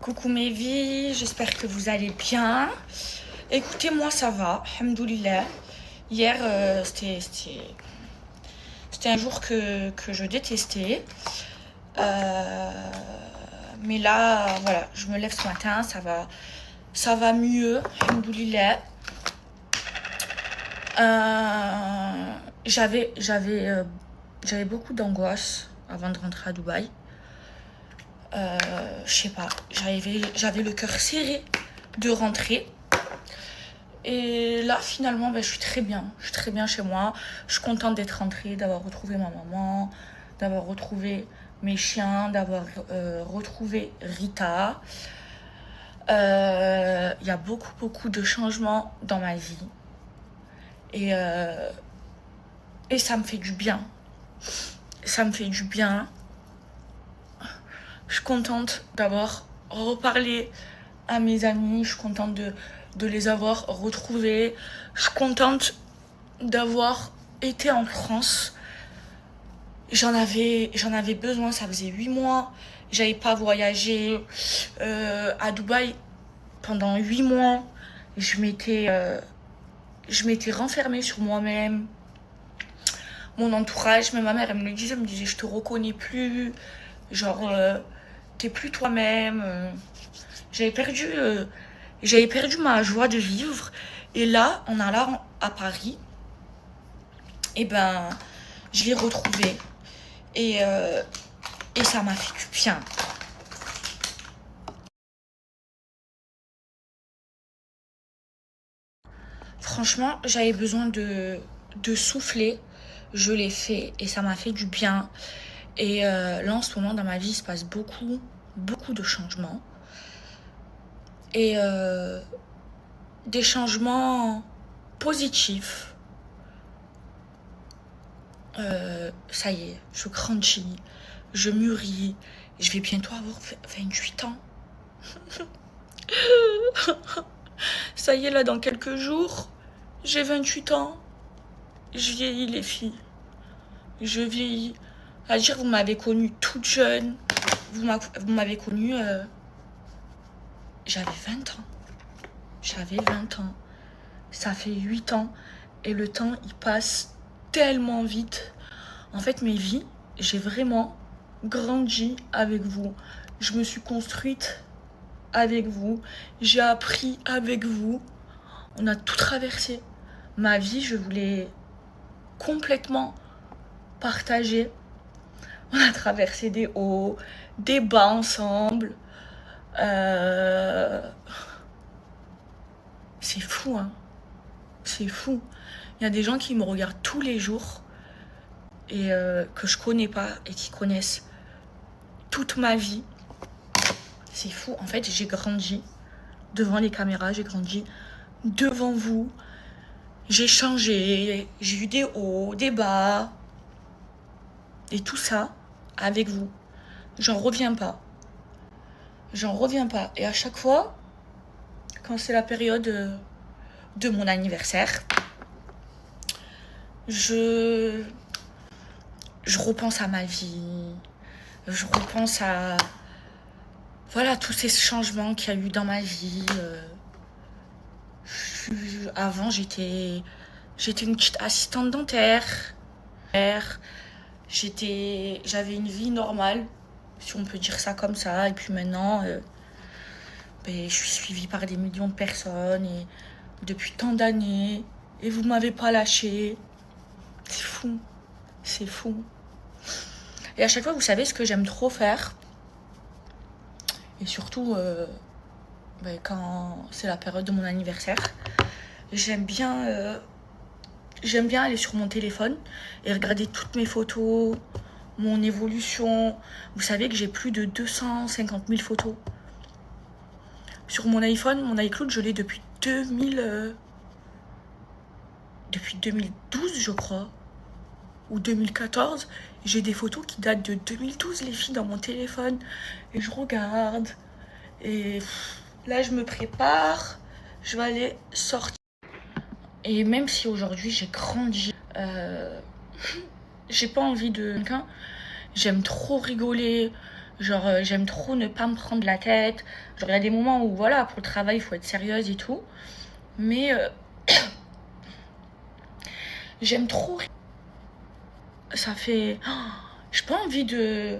Coucou mes vies, j'espère que vous allez bien. Écoutez, moi ça va, alhamdoulilah. Hier, c'était un jour que je détestais. Mais là, voilà, je me lève ce matin, ça va mieux, alhamdoulilah. J'avais beaucoup d'angoisse avant de rentrer à Dubaï. Je sais pas, j'avais le cœur serré de rentrer. Et là, finalement, je suis très bien. Je suis très bien chez moi. Je suis contente d'être rentrée, d'avoir retrouvé ma maman, d'avoir retrouvé mes chiens, d'avoir retrouvé Rita. Il y a beaucoup de changements dans ma vie. Et ça me fait du bien. Ça me fait du bien. Je suis contente d'avoir reparlé à mes amis. Je suis contente de les avoir retrouvés. Je suis contente d'avoir été en France. J'en avais besoin, ça faisait 8 mois. J'avais pas voyagé à Dubaï pendant 8 mois. Je m'étais renfermée sur moi-même. Mon entourage, même ma mère, elle me disait, je te reconnais plus. Genre, t'es plus toi-même. J'avais perdu ma joie de vivre. Et là, en allant à Paris, je l'ai retrouvée. Et ça m'a fait du bien. Franchement, j'avais besoin de souffler. Je l'ai fait et ça m'a fait du bien. Et là, en ce moment, dans ma vie, il se passe beaucoup de changements. Et des changements positifs. Ça y est, je grandis, je mûris. Je vais bientôt avoir 28 ans. Ça y est, là, dans quelques jours, j'ai 28 ans. Je vieillis, les filles. Je vieillis. À dire, vous m'avez connue toute jeune. Vous m'avez connue... j'avais 20 ans. J'avais 20 ans. Ça fait 8 ans. Et le temps, il passe tellement vite. En fait, mes vies, j'ai vraiment grandi avec vous. Je me suis construite avec vous. J'ai appris avec vous. On a tout traversé. Ma vie, je voulais complètement partager. On a traversé des hauts, des bas ensemble. C'est fou, hein. C'est fou. Il y a des gens qui me regardent tous les jours et que je connais pas et qui connaissent toute ma vie. C'est fou. En fait, j'ai grandi devant les caméras, j'ai grandi devant vous. J'ai changé, j'ai eu des hauts, des bas. Et tout ça avec vous. J'en reviens pas. J'en reviens pas. Et à chaque fois, quand c'est la période de mon anniversaire, je repense à ma vie. Je repense à... Voilà, tous ces changements qu'il y a eu dans ma vie. Avant, j'étais une petite assistante dentaire. J'avais une vie normale, si on peut dire ça comme ça. Et puis maintenant, je suis suivie par des millions de personnes et depuis tant d'années. Et vous m'avez pas lâché. C'est fou. C'est fou. Et à chaque fois, vous savez ce que j'aime trop faire. Et surtout, quand c'est la période de mon anniversaire, j'aime bien aller sur mon téléphone et regarder toutes mes photos, mon évolution. Vous savez que j'ai plus de 250 000 photos. Sur mon iPhone, mon iCloud, je l'ai depuis 2012, je crois. Ou 2014. J'ai des photos qui datent de 2012, les filles, dans mon téléphone. Et je regarde. Et là, je me prépare. Je vais aller sortir. Et même si aujourd'hui, j'ai grandi, j'ai pas envie de quelqu'un. J'aime trop rigoler. Genre, j'aime trop ne pas me prendre la tête. Genre, il y a des moments où, voilà, pour le travail, il faut être sérieuse et tout. Mais j'aime trop. Ça fait... Oh, j'ai pas envie de...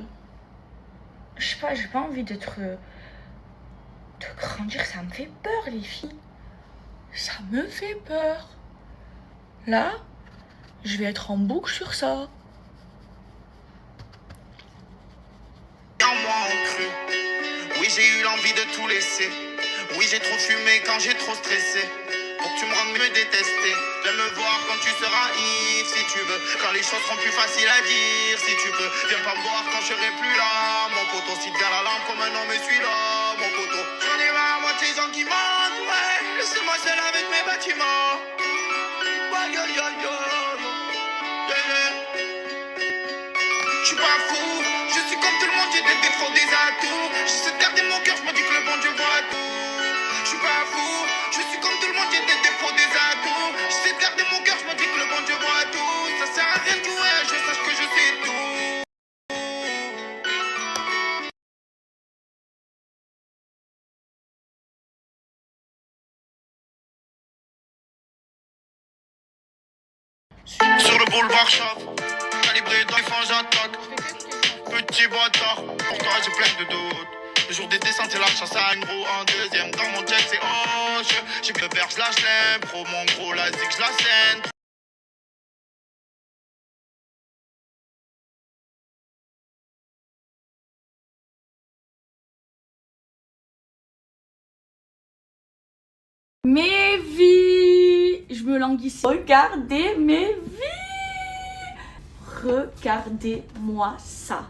Je sais pas, j'ai pas envie d'être... de grandir, ça me fait peur, les filles. Ça me fait peur. Là, je vais être en boucle sur ça. En moi on cru. Oui, j'ai eu l'envie de tout laisser. Oui, j'ai trop fumé quand j'ai trop stressé. Pour que tu me rendes me détester. J'aime me voir quand tu seras ivre, si tu veux. Quand les choses seront plus faciles à dire, si tu peux. Viens pas me voir quand je serai plus là. Mon poteau, si devient la lampe comme un homme, me suis là. Mon poteau, j'en ai marre, moi, tes gens qui mentent, ouais. Laissez-moi seul avec mes bâtiments. Ouais, yo, yo, yo. Yeah, yeah. Je suis pas fou, je suis comme tout le monde, j'ai des défauts, des atouts. J'essaie de garder mon cœur, je me dis que le bon Dieu voit tout. Je suis pas fou, je suis comme tout le monde, j'ai des défauts, des atouts. J'essaie de garder mon cœur, je me dis que le bon Dieu voit tout. Ça sert à rien de jouer, je sache que je sais tout. Sur le boulevard Chave, calibré dans les fins j'attaque. Petit bâtard, pour toi j'ai plein de doutes. Le jour des descentes c'est la chasse à une roue en deuxième. Dans mon jet c'est hoche. J'ai que le verre je lâche l'impro. Mon gros la zig je la scène. Mes vies, je me languissais. Regardez mes vies. Regardez-moi ça.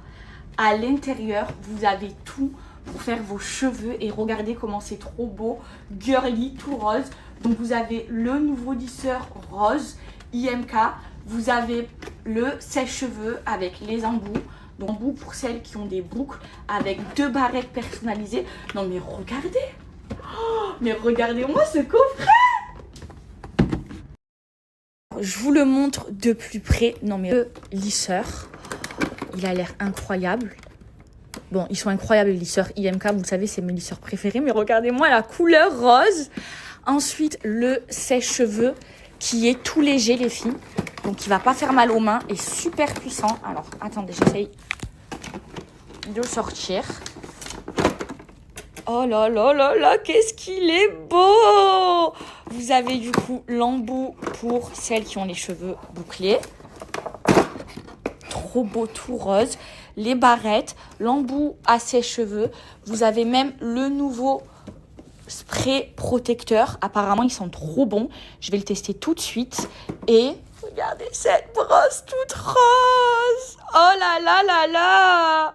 À l'intérieur, vous avez tout pour faire vos cheveux et regardez comment c'est trop beau, girly, tout rose. Donc vous avez le nouveau lisseur rose IMK. Vous avez le sèche-cheveux avec les embouts. Donc embouts pour celles qui ont des boucles avec 2 barrettes personnalisées. Non mais regardez. Oh, mais regardez-moi ce coffret. Je vous le montre de plus près. Non mais le lisseur, il a l'air incroyable. Bon, ils sont incroyables les lisseurs IMK, vous le savez, c'est mes lisseurs préférés. Mais regardez-moi la couleur rose. Ensuite, le sèche-cheveux qui est tout léger, les filles. Donc, il va pas faire mal aux mains et super puissant. Alors, attendez, j'essaye de le sortir. Oh là là là là, qu'est-ce qu'il est beau! Vous avez du coup l'embout pour celles qui ont les cheveux bouclés. Trop beau, tout rose. Les barrettes, l'embout à sèche-cheveux. Vous avez même le nouveau spray protecteur. Apparemment, ils sont trop bons. Je vais le tester tout de suite. Et regardez cette brosse toute rose. Oh là là là là!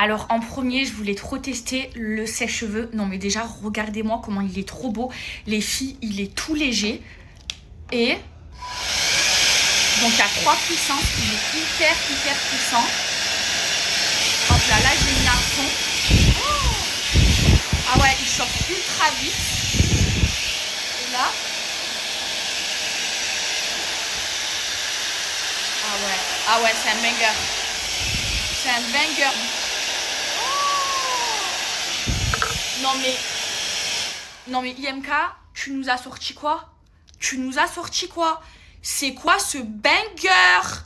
Alors en premier, je voulais trop tester le sèche-cheveux. Non mais déjà, regardez-moi comment il est trop beau. Les filles, il est tout léger. Et donc il y a 3 puissances. Il est hyper puissant. Hop là, là j'ai mis un fond. Oh, ah ouais, il chauffe ultra vite. Et là. Ah ouais, c'est un banger. C'est un banger. Non mais IMK, tu nous as sorti quoi? C'est quoi ce banger?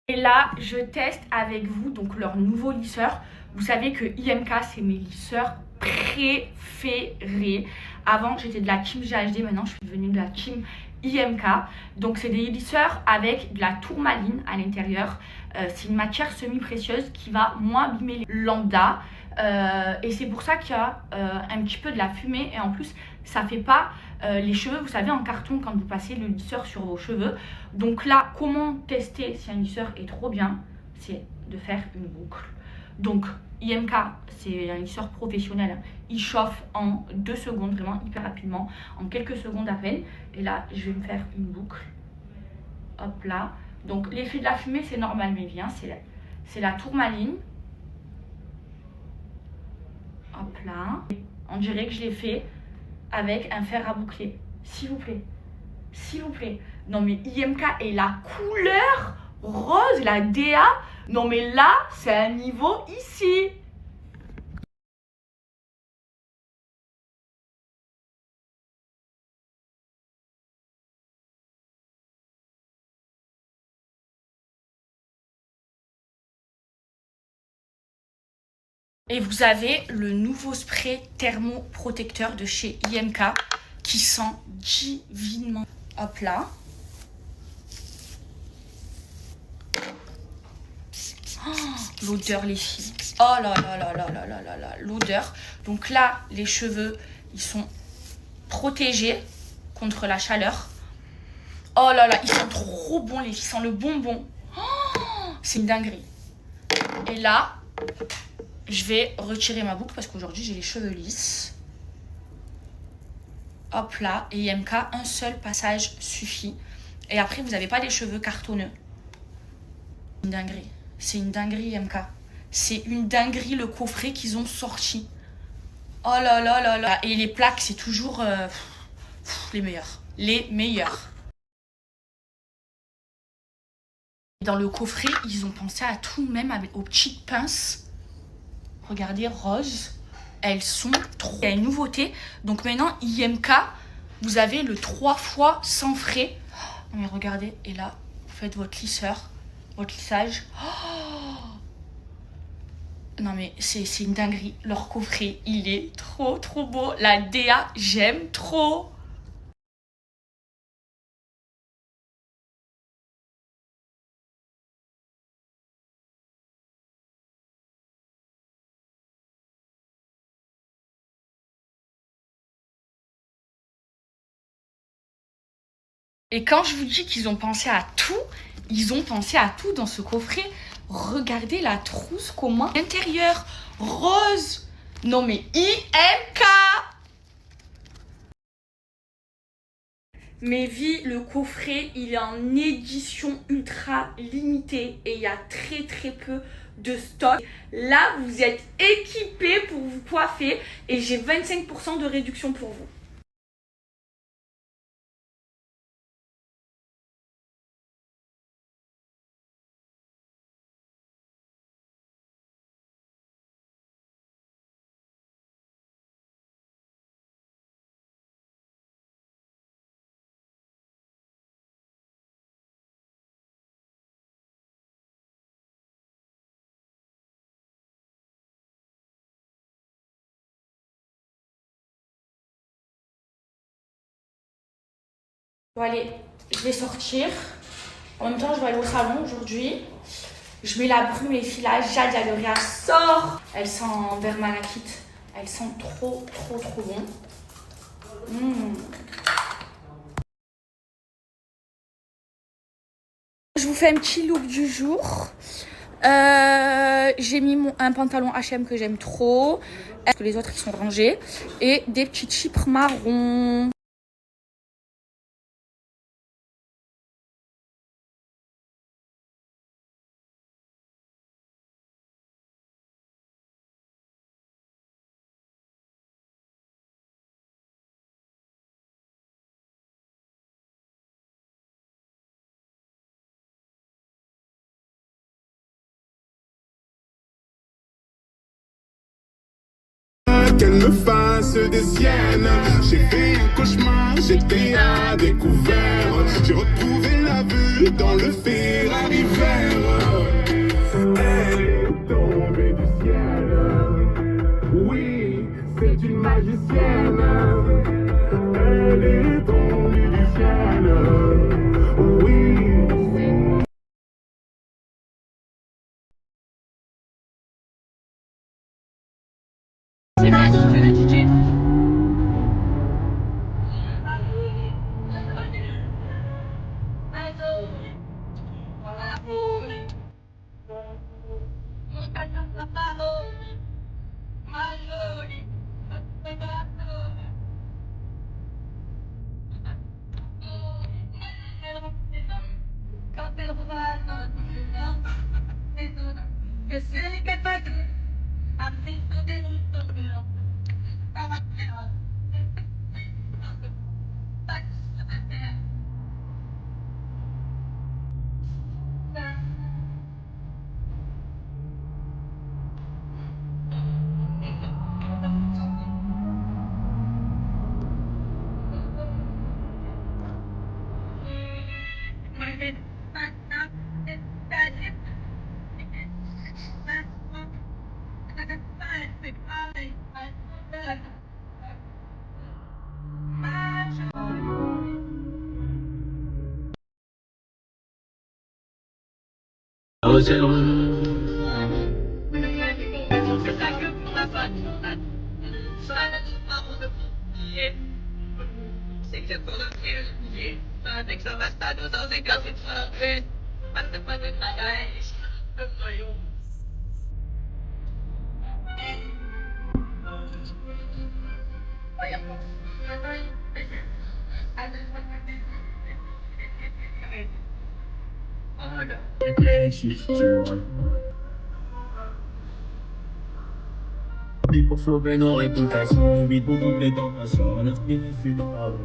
Et là, je teste avec vous donc leur nouveau lisseur. Vous savez que IMK, c'est mes lisseurs préférés. Avant, j'étais de la team GHD, maintenant je suis devenue de la team IMK. Donc c'est des lisseurs avec de la tourmaline à l'intérieur. C'est une matière semi-précieuse qui va moins abîmer les lambda. Et c'est pour ça qu'il y a un petit peu de la fumée. Et en plus, ça fait pas les cheveux, vous savez, en carton quand vous passez le lisseur sur vos cheveux. Donc là, comment tester si un lisseur est trop bien? C'est de faire une boucle. Donc IMK, c'est un lisseur professionnel. Il chauffe en 2 secondes, vraiment hyper rapidement, en quelques secondes à peine. Et là, je vais me faire une boucle. Hop là. Donc l'effet de la fumée, c'est normal, mais bien, c'est la tourmaline. Hop là. On dirait que je l'ai fait avec un fer à boucler. S'il vous plaît. S'il vous plaît. Non mais IMK et la couleur rose, la DA. Non mais là, c'est un niveau ici. Et vous avez le nouveau spray thermoprotecteur de chez IMK qui sent divinement. Hop là. Oh, l'odeur les filles. Oh là là là là là là là là. L'odeur. Donc là, les cheveux, ils sont protégés contre la chaleur. Oh là là, ils sont trop bons les filles. Ils sentent le bonbon. Oh, c'est une dinguerie. Et là, je vais retirer ma boucle parce qu'aujourd'hui, j'ai les cheveux lisses. Hop là. Et IMK, un seul passage suffit. Et après, vous n'avez pas les cheveux cartonneux. Une dinguerie. C'est une dinguerie, IMK. C'est une dinguerie le coffret qu'ils ont sorti. Oh là là là là. Et les plaques, c'est toujours les meilleurs. Les meilleurs. Dans le coffret, ils ont pensé à tout, même aux petites pinces. Regardez, rose. Elles sont trop... Il y a une nouveauté. Donc maintenant, IMK, vous avez le 3 fois sans frais. Oh, mais regardez, et là, vous faites votre lisseur, votre lissage. Oh, non mais c'est une dinguerie. Leur coffret, il est trop trop beau. La DA, j'aime trop. Et quand je vous dis qu'ils ont pensé à tout, ils ont pensé à tout dans ce coffret. Regardez la trousse, comment l'intérieur rose. Non mais IMK. Mais vie, le coffret, il est en édition ultra limitée et il y a très très peu de stock. Là, vous êtes équipés pour vous coiffer et j'ai 25% de réduction pour vous. Bon allez, je vais sortir. En même temps, je vais aller au salon aujourd'hui. Je mets la brume, les filles, là, Jade Yaloria sort. Elle sent vert malachite. Elle sent trop, trop, trop bon. Je vous fais un petit look du jour. J'ai mis un pantalon H&M que j'aime trop. Parce que les autres, ils sont rangés. Et des petites chypres marron. Qu'elle me fasse des siennes. J'ai fait un cauchemar, j'étais à découvert. J'ai retrouvé la vue dans le Ferrari vert. Elle est tombée du ciel. Oui, c'est une magicienne. Elle est tombée du ciel. Oui. Pour sauver nos réputations, vite pour toutes les tentations. Notre bénéfice de parole,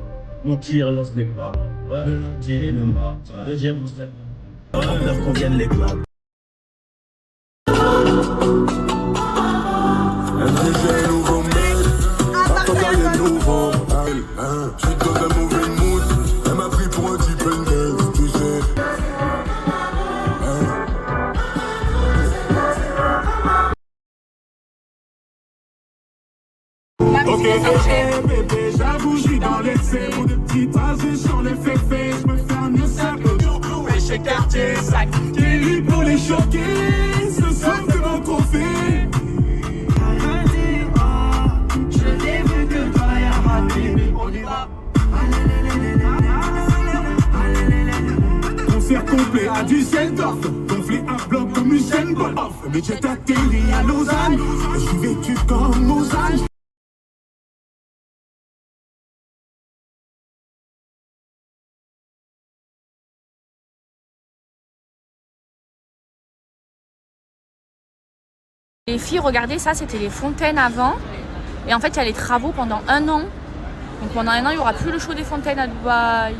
mon tir lance des pas. Le lundi et le mardi, deuxième ou septième. L'heure qu'on vienne les claques. Un léger nouveau mec, partage les nouveaux. Je suis dans un mauvais mood, elle m'a pris pour un type girl, tu sais. Ok, bébé, j'avoue, j'suis dans l'excès. Pour des petits trajets sur les féfés, j'me fais un mieux simple. Et chez quartier, sac, Kelly pour les choquer. Ce soir, c'est mon trophée. Je n'ai vu que toi, y'a ma bébé, on y va. Concert complet à Düsseldorf, conflit à bloc comme Usain Bolt. Mais j'ai atterri à Lausanne, je suis vêtu comme Lausanne. Les filles, regardez ça, c'était les fontaines avant. Et en fait, il y a les travaux pendant 1 an. Donc pendant 1 an, il n'y aura plus le show des fontaines à Dubaï.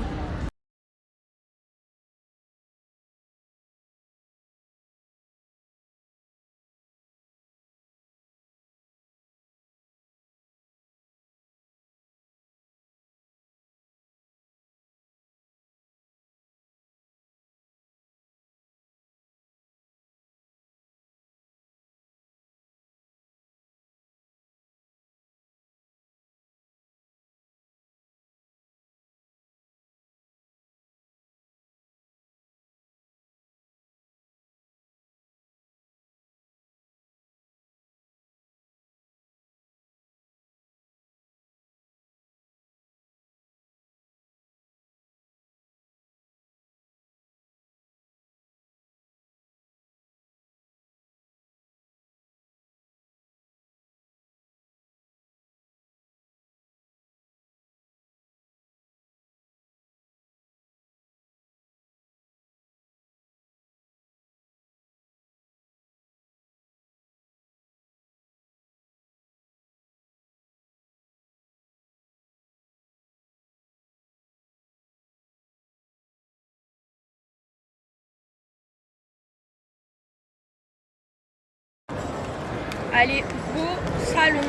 Allez, au salon,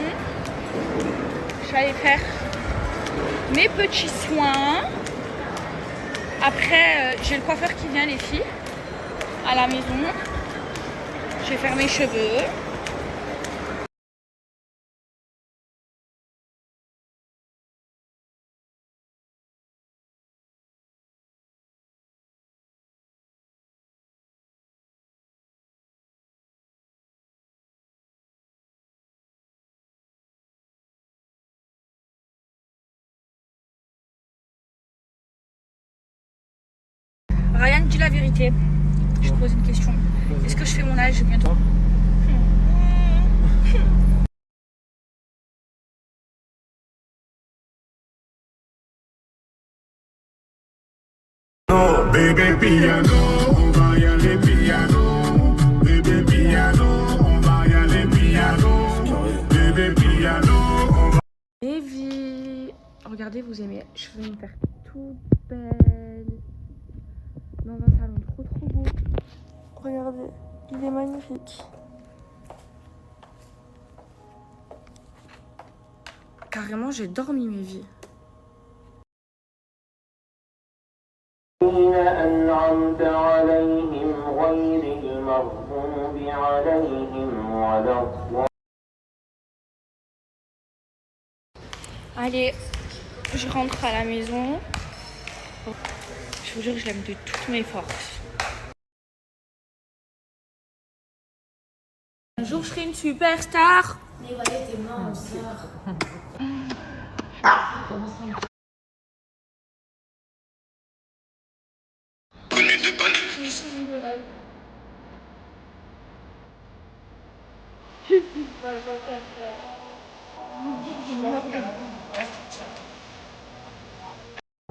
j'allais faire mes petits soins. Après, j'ai le coiffeur qui vient, les filles, à la maison. Je vais faire mes cheveux. Ryan, dis la vérité. Je te pose une question. Est-ce que je fais mon âge bientôt? Oh, bébé piano, on va y aller piano. Bébé piano, on va y aller piano. Bébé piano, on va... Evie, regardez, vous aimez. Je vais me faire toute belle dans un salon trop beau. Regardez, il est magnifique. Carrément, j'ai dormi mes vies. أنعمت عليهم غير المغضوب عليهم ولا Allez, je rentre à la maison. Je vous jure, je l'aime de toutes mes forces. Un jour, je serai une superstar. Mais ouais, t'es mort,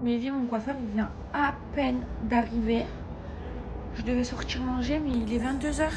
Mehdi, mon coiffeur, il vient à peine d'arriver. Je devais sortir manger, mais il est 22h.